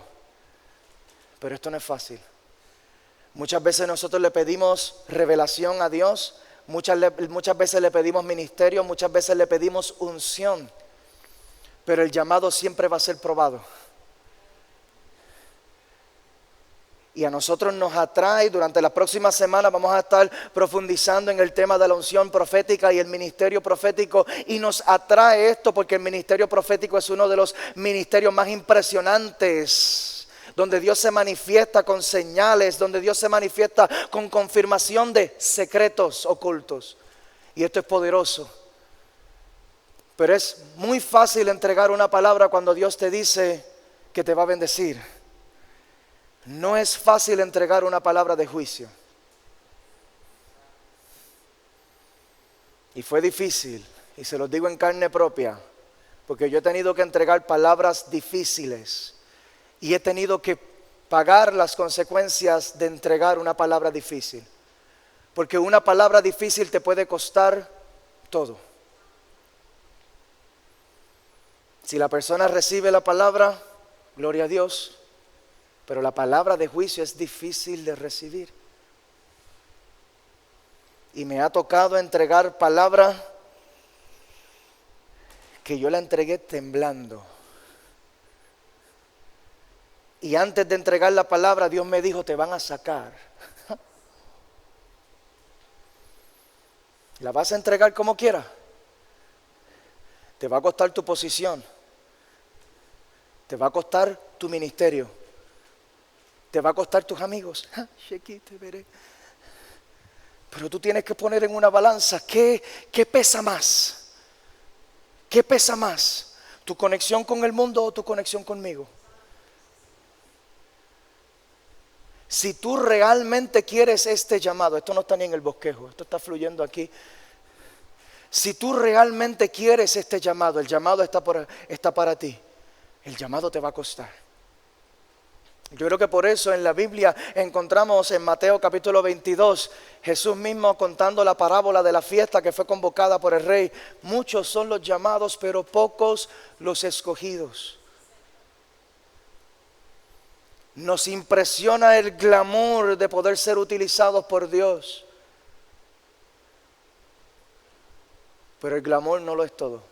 Pero esto no es fácil. Muchas veces nosotros le pedimos revelación a Dios, muchas veces le pedimos ministerio, muchas veces le pedimos unción. Pero el llamado siempre va a ser probado. Y a nosotros nos atrae, durante las próximas semanas vamos a estar profundizando en el tema de la unción profética y el ministerio profético. Y nos atrae esto porque el ministerio profético es uno de los ministerios más impresionantes, donde Dios se manifiesta con señales, donde Dios se manifiesta con confirmación de secretos ocultos. Y esto es poderoso. Pero es muy fácil entregar una palabra cuando Dios te dice que te va a bendecir. No es fácil entregar una palabra de juicio. Y fue difícil, y se los digo en carne propia, porque yo he tenido que entregar palabras difíciles y he tenido que pagar las consecuencias de entregar una palabra difícil. Porque una palabra difícil te puede costar todo. Si la persona recibe la palabra, gloria a Dios. Pero la palabra de juicio es difícil de recibir. Y me ha tocado entregar palabra que yo la entregué temblando. Y antes de entregar la palabra, Dios me dijo, te van a sacar. ¿La vas a entregar como quieras? Te va a costar tu posición. Te va a costar tu ministerio. Te va a costar tus amigos. Te veré. Pero tú tienes que poner en una balanza, ¿qué pesa más? ¿Qué pesa más? ¿Tu conexión con el mundo o tu conexión conmigo? Si tú realmente quieres este llamado, esto no está ni en el bosquejo, esto está fluyendo aquí. Si tú realmente quieres este llamado, el llamado está para ti. El llamado te va a costar. Yo creo que por eso en la Biblia encontramos en Mateo capítulo 22, Jesús mismo contando la parábola de la fiesta que fue convocada por el rey. Muchos son los llamados, pero pocos los escogidos. Nos impresiona el glamour de poder ser utilizados por Dios. Pero el glamour no lo es todo.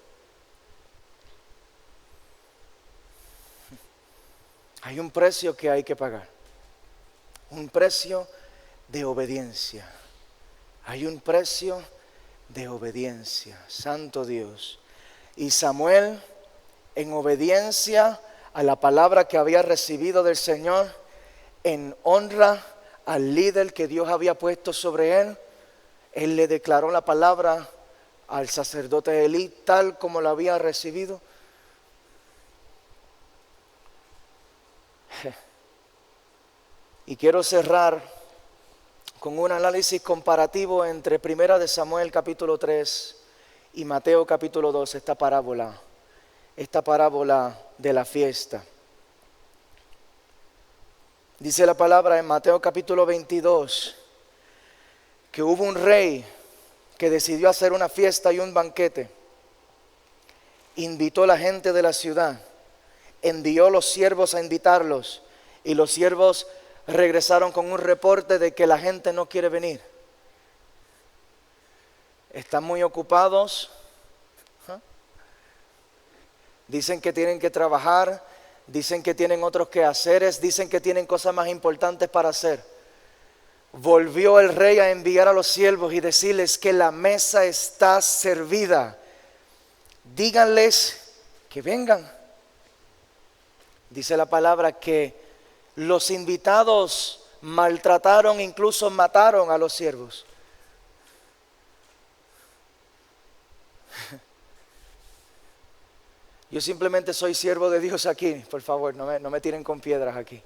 Hay un precio que hay que pagar. Un precio de obediencia. Hay un precio de obediencia. Santo Dios. Y Samuel, en obediencia a la palabra que había recibido del Señor, en honra al líder que Dios había puesto sobre él le declaró la palabra al sacerdote Elí tal como la había recibido. Y quiero cerrar con un análisis comparativo entre Primera de Samuel capítulo 3 y Mateo capítulo 2, esta parábola de la fiesta. Dice la palabra en Mateo capítulo 22 que hubo un rey que decidió hacer una fiesta y un banquete. Invitó a la gente de la ciudad, envió los siervos a invitarlos y los siervos regresaron con un reporte de que la gente no quiere venir. Están muy ocupados. Dicen que tienen que trabajar, dicen que tienen otros quehaceres, dicen que tienen cosas más importantes para hacer. Volvió el rey a enviar a los siervos y decirles que la mesa está servida. Díganles que vengan. Dice la palabra que los invitados maltrataron, incluso mataron a los siervos. Yo simplemente soy siervo de Dios aquí, por favor, no me tiren con piedras aquí.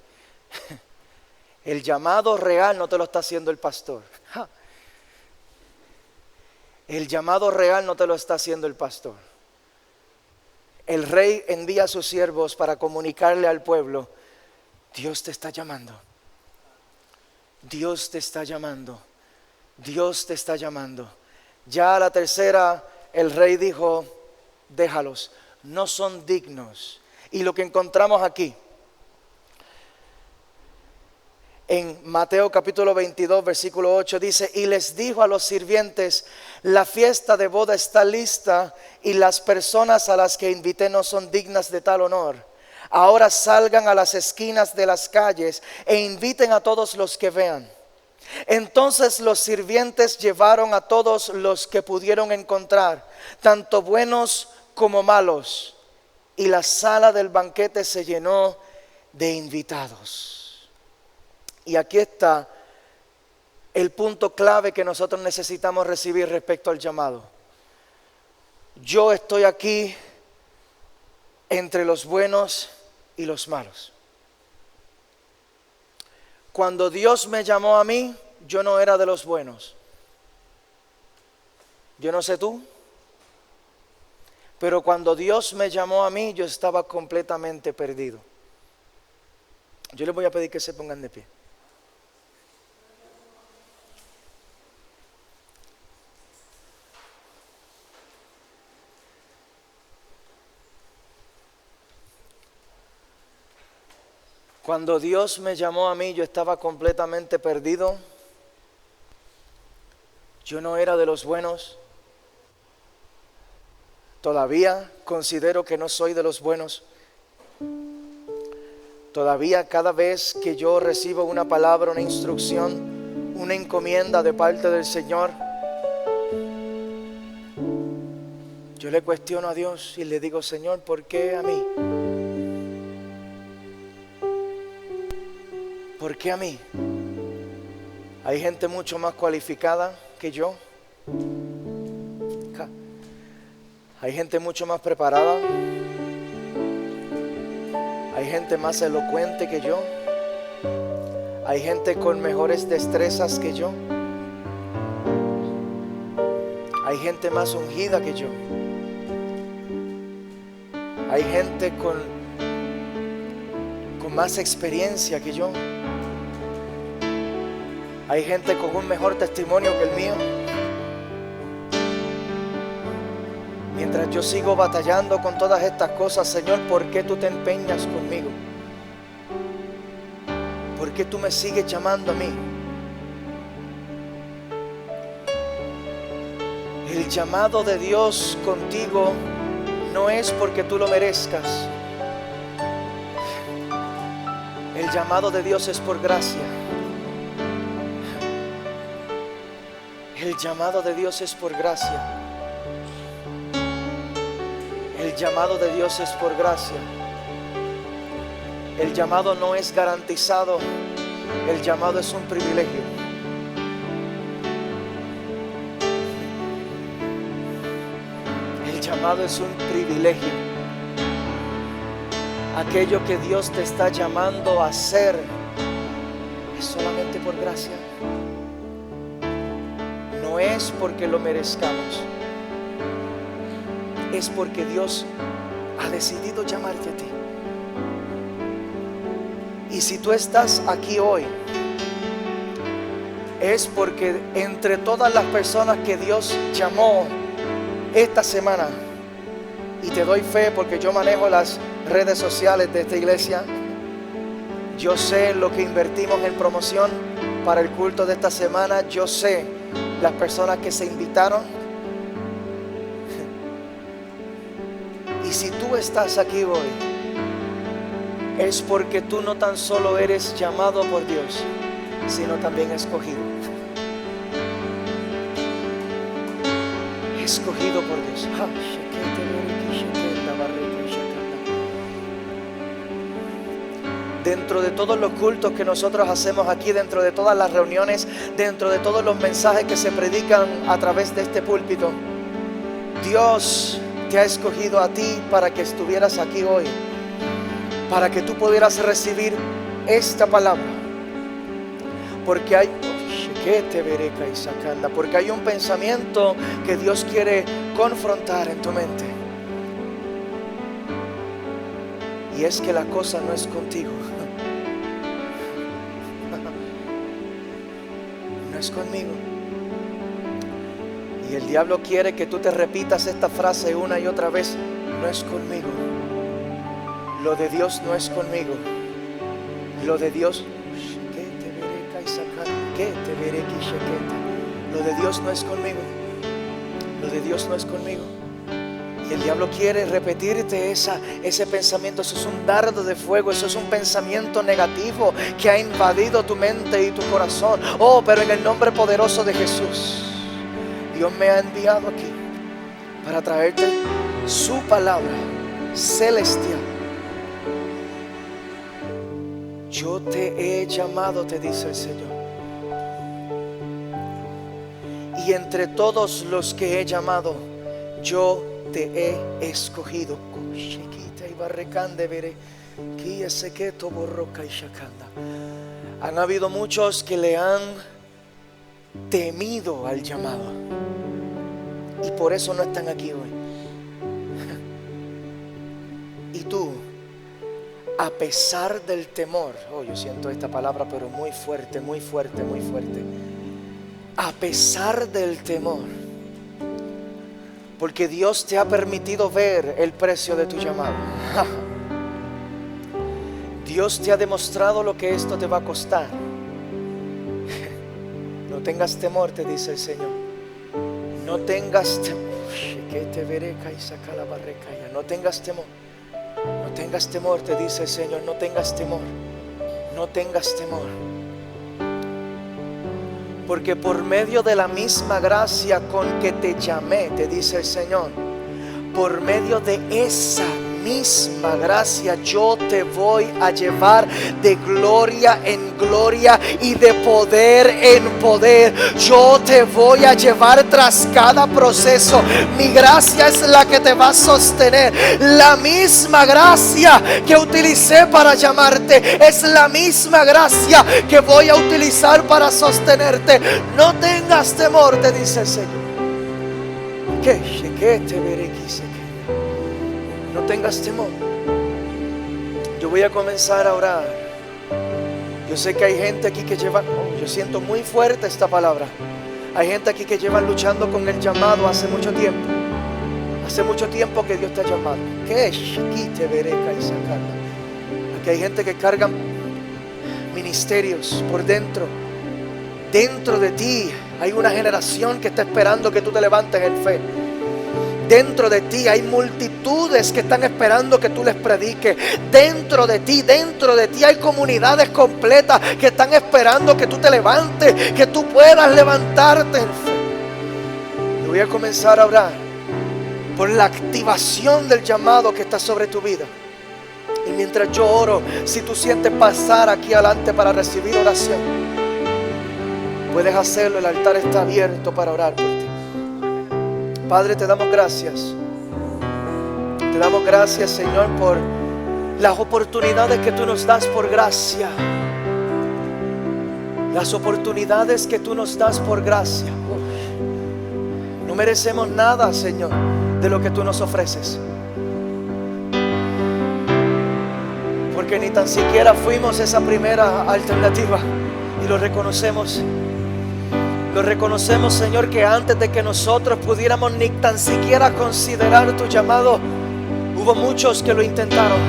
El llamado real no te lo está haciendo el pastor. El llamado real no te lo está haciendo el pastor. El rey envía a sus siervos para comunicarle al pueblo, Dios te está llamando. Dios te está llamando. Dios te está llamando. Ya a la tercera, el rey dijo, déjalos, no son dignos. Y lo que encontramos aquí, en Mateo capítulo 22, versículo 8, dice, y les dijo a los sirvientes, la fiesta de boda está lista y las personas a las que invité no son dignas de tal honor. Ahora salgan a las esquinas de las calles e inviten a todos los que vean. Entonces los sirvientes llevaron a todos los que pudieron encontrar, tanto buenos como malos, y la sala del banquete se llenó de invitados. Y aquí está el punto clave que nosotros necesitamos recibir respecto al llamado. Yo estoy aquí entre los buenos y los malos. Cuando Dios me llamó a mí, yo no era de los buenos. Yo no sé tú, pero cuando Dios me llamó a mí, yo estaba completamente perdido. Yo les voy a pedir que se pongan de pie. Cuando Dios me llamó a mí, yo estaba completamente perdido. Yo no era de los buenos. Todavía considero que no soy de los buenos. Todavía cada vez que yo recibo una palabra, una instrucción, una encomienda de parte del Señor, yo le cuestiono a Dios y le digo: Señor, ¿por qué a mí? ¿Por qué a mí? Hay gente mucho más cualificada que yo. Hay gente mucho más preparada. Hay gente más elocuente que yo. Hay gente con mejores destrezas que yo. Hay gente más ungida que yo. Hay gente con más experiencia que yo. Hay gente con un mejor testimonio que el mío. Mientras yo sigo batallando con todas estas cosas, Señor, ¿por qué tú te empeñas conmigo? ¿Por qué tú me sigues llamando a mí? El llamado de Dios contigo no es porque tú lo merezcas. El llamado de Dios es por gracia. El llamado de Dios es por gracia. El llamado de Dios es por gracia. El llamado no es garantizado. El llamado es un privilegio. El llamado es un privilegio. Aquello que Dios te está llamando a hacer es solamente por gracia. No es porque lo merezcamos. Es porque Dios ha decidido llamarte a ti. Y si tú estás aquí hoy, es porque entre todas las personas que Dios llamó esta semana, y te doy fe porque yo manejo las redes sociales de esta iglesia, yo sé lo que invertimos en promoción para el culto de esta semana, yo sé las personas que se invitaron. Y si tú estás aquí hoy, es porque tú no tan solo eres llamado por Dios, sino también escogido. Escogido por Dios. Dentro de todos los cultos que nosotros hacemos aquí, dentro de todas las reuniones, dentro de todos los mensajes que se predican a través de este púlpito, Dios te ha escogido a ti para que estuvieras aquí hoy, para que tú pudieras recibir esta palabra, porque hay un pensamiento que Dios quiere confrontar en tu mente, y es que la cosa no es contigo, no es conmigo. Y el diablo quiere que tú te repitas esta frase una y otra vez: no es conmigo. Lo de Dios no es conmigo. Lo de Dios, lo de Dios no es conmigo. Lo de Dios no es conmigo. Y el diablo quiere repetirte ese pensamiento. Eso es un dardo de fuego. Eso es un pensamiento negativo que ha invadido tu mente y tu corazón. Oh, pero en el nombre poderoso de Jesús, Dios me ha enviado aquí para traerte su palabra celestial. Yo te he llamado, te dice el Señor. Y entre todos los que he llamado, yo te he escogido. Han habido muchos que le han temido al llamado y por eso no están aquí hoy. Y tú, a pesar del temor, yo siento esta palabra pero muy fuerte, muy fuerte, muy fuerte. A pesar del temor, porque Dios te ha permitido ver el precio de tu llamado. Dios te ha demostrado lo que esto te va a costar. No tengas temor, te dice el Señor. No tengas temor. No tengas temor. No tengas temor, te dice el Señor. No tengas temor. No tengas temor. Porque por medio de la misma gracia con que te llamé, te dice el Señor, por medio de esa misma gracia yo te voy a llevar de gloria en gloria y de poder en poder. Yo te voy a llevar tras cada proceso. Mi gracia es la que te va a sostener. La misma gracia que utilicé para llamarte es la misma gracia que voy a utilizar para sostenerte. No tengas temor, te dice el Señor. No tengas temor. Yo voy a comenzar a orar. Yo sé que hay gente aquí que lleva, yo siento muy fuerte esta palabra. Hay gente aquí que llevan luchando con el llamado hace mucho tiempo. Hace mucho tiempo que Dios te ha llamado. Aquí hay gente que cargan ministerios por dentro. Dentro de ti hay una generación que está esperando que tú te levantes en fe. Dentro de ti hay multitudes que están esperando que tú les prediques. Dentro de ti hay comunidades completas que están esperando que tú te levantes, que tú puedas levantarte en fe. Y voy a comenzar a orar por la activación del llamado que está sobre tu vida. Y mientras yo oro, si tú sientes pasar aquí adelante para recibir oración, puedes hacerlo. El altar está abierto para orar por ti. Padre, te damos gracias. Te damos gracias, Señor, por las oportunidades que tú nos das por gracia. Las oportunidades que tú nos das por gracia. No merecemos nada, Señor, de lo que tú nos ofreces. Porque ni tan siquiera fuimos esa primera alternativa. Y lo reconocemos. Lo reconocemos, Señor, que antes de que nosotros pudiéramos ni tan siquiera considerar tu llamado, hubo muchos que lo intentaron.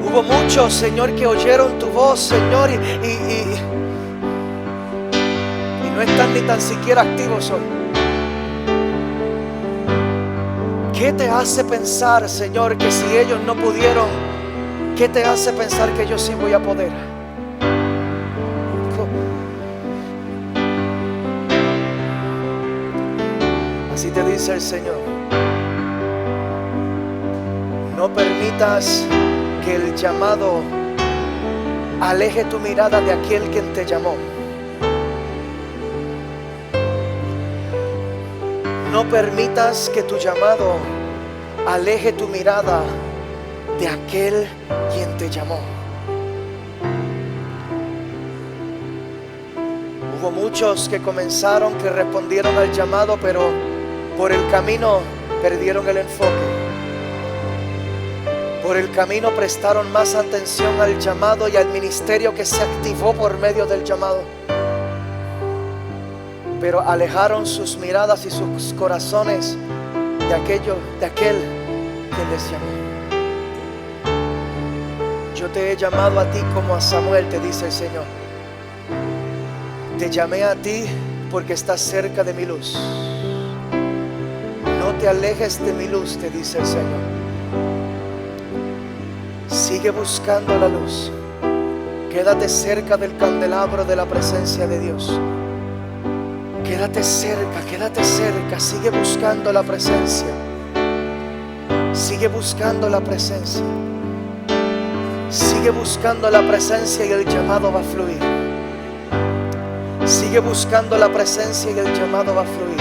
Hubo muchos, Señor, que oyeron tu voz, Señor, y no están ni tan siquiera activos hoy. ¿Qué te hace pensar, Señor, que si ellos no pudieron, qué te hace pensar que yo sí voy a poder? Así te dice el Señor. No permitas que el llamado aleje tu mirada de aquel quien te llamó. No permitas que tu llamado aleje tu mirada de aquel quien te llamó. Hubo muchos que comenzaron, que respondieron al llamado, pero por el camino perdieron el enfoque. Por el camino prestaron más atención al llamado y al ministerio que se activó por medio del llamado. Pero alejaron sus miradas y sus corazones de aquel que les llamó. Yo te he llamado a ti como a Samuel, te dice el Señor. Te llamé a ti porque estás cerca de mi luz. No te alejes de mi luz, te dice el Señor. Sigue buscando la luz. Quédate cerca del candelabro de la presencia de Dios. Quédate cerca, sigue buscando la presencia. Sigue buscando la presencia. Sigue buscando la presencia y el llamado va a fluir. Sigue buscando la presencia y el llamado va a fluir.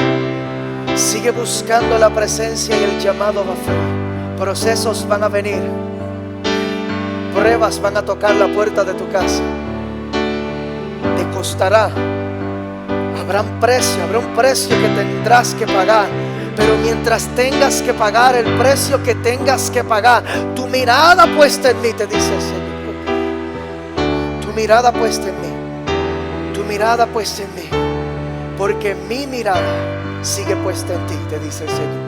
Sigue buscando la presencia y el llamado va a fluir. Procesos van a venir. Pruebas van a tocar la puerta de tu casa. Te costará. Habrá un precio que tendrás que pagar. Pero mientras tengas que pagar el precio que tengas que pagar, tu mirada puesta en mí, te dice el Señor. Tu mirada puesta en mí. Tu mirada puesta en mí. Porque mi mirada sigue puesta en ti, te dice el Señor.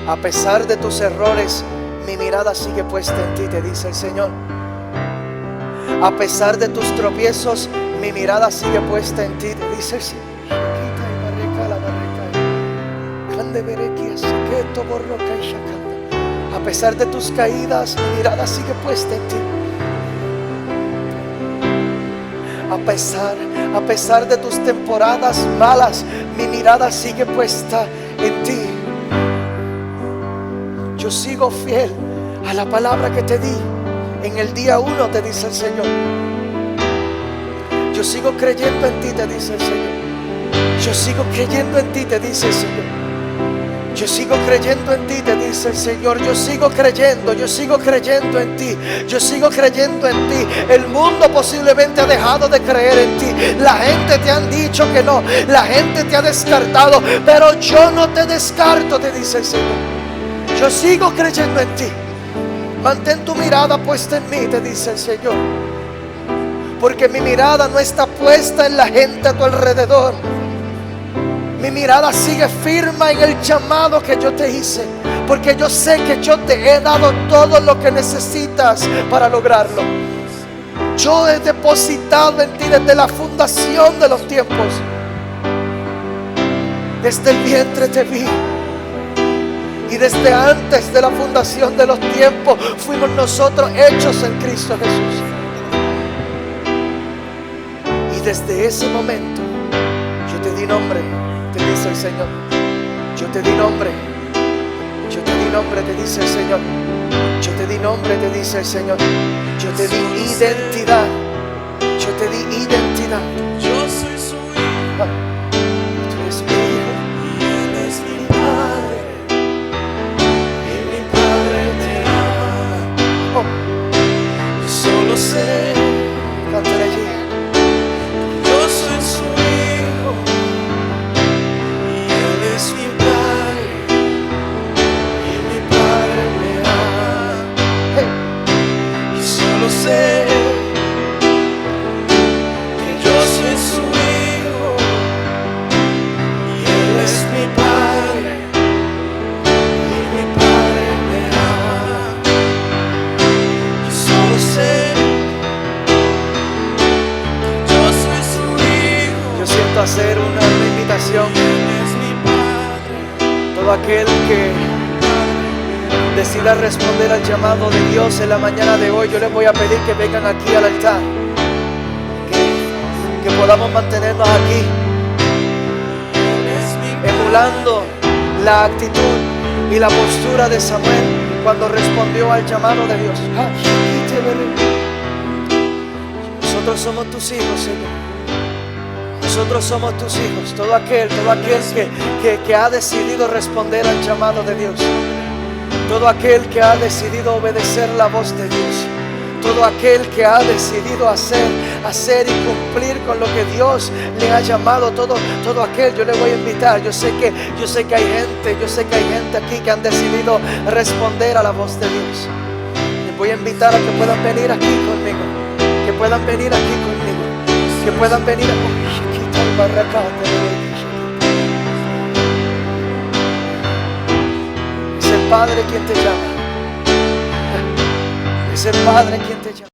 A pesar de tus errores, mi mirada sigue puesta en ti, te dice el Señor. A pesar de tus tropiezos, mi mirada sigue puesta en ti, te dice el Señor. A pesar de tus caídas, mi mirada sigue puesta en ti. A pesar de tus temporadas malas, mi mirada sigue puesta en ti. Yo sigo fiel a la palabra que te di en el día 1, te dice el Señor. Yo sigo creyendo en ti, te dice el Señor. Yo sigo creyendo en ti, te dice el Señor. Yo sigo creyendo en ti, te dice el Señor. Yo sigo creyendo en ti. Yo sigo creyendo en ti. El mundo posiblemente ha dejado de creer en ti. La gente te han dicho que no. La gente te ha descartado. Pero yo no te descarto, te dice el Señor. Yo sigo creyendo en ti. Mantén tu mirada puesta en mí, te dice el Señor. Porque mi mirada no está puesta en la gente a tu alrededor. Mi mirada sigue firme en el llamado que yo te hice. Porque yo sé que yo te he dado todo lo que necesitas para lograrlo. Yo he depositado en ti desde la fundación de los tiempos. Desde el vientre te vi. Y desde antes de la fundación de los tiempos fuimos nosotros hechos en Cristo Jesús. Y desde ese momento yo te di nombre, te dice el Señor. Yo te di nombre. Yo te di nombre, te dice el Señor. Yo te di nombre, te dice el Señor. Yo te di identidad. Yo te di identidad. Yo soy su hijo. Tú eres mi hijo. Y Él es mi Padre. Y mi Padre me ama. Oh, Solo sé, cántale allí. yo soy su hijo. Y Él es mi Padre. Y mi Padre me ama. Hey. Y solo sé que yo soy su hijo. Y Él es mi Padre. Y mi Padre me ama. Yo solo sé que yo soy su hijo. Yo siento hacer una invitación. Él es mi Padre. Todo aquel que decida responder al llamado de Dios en la mañana de hoy, yo les voy a pedir que vengan aquí al altar. Que podamos mantenernos aquí, Él es mi emulando la actitud y la postura de Samuel cuando respondió al llamado de Dios. Nosotros somos tus hijos, Señor. Nosotros somos tus hijos. Todo aquel que ha decidido responder al llamado de Dios. Todo aquel que ha decidido obedecer la voz de Dios. Todo aquel que ha decidido hacer y cumplir con lo que Dios le ha llamado. Todo aquel, yo le voy a invitar. Yo sé que hay gente aquí que han decidido responder a la voz de Dios. Les voy a invitar a que puedan venir aquí conmigo. Que puedan venir aquí conmigo. Que puedan venir Es el Padre quien te llama. Es el Padre quien te llama.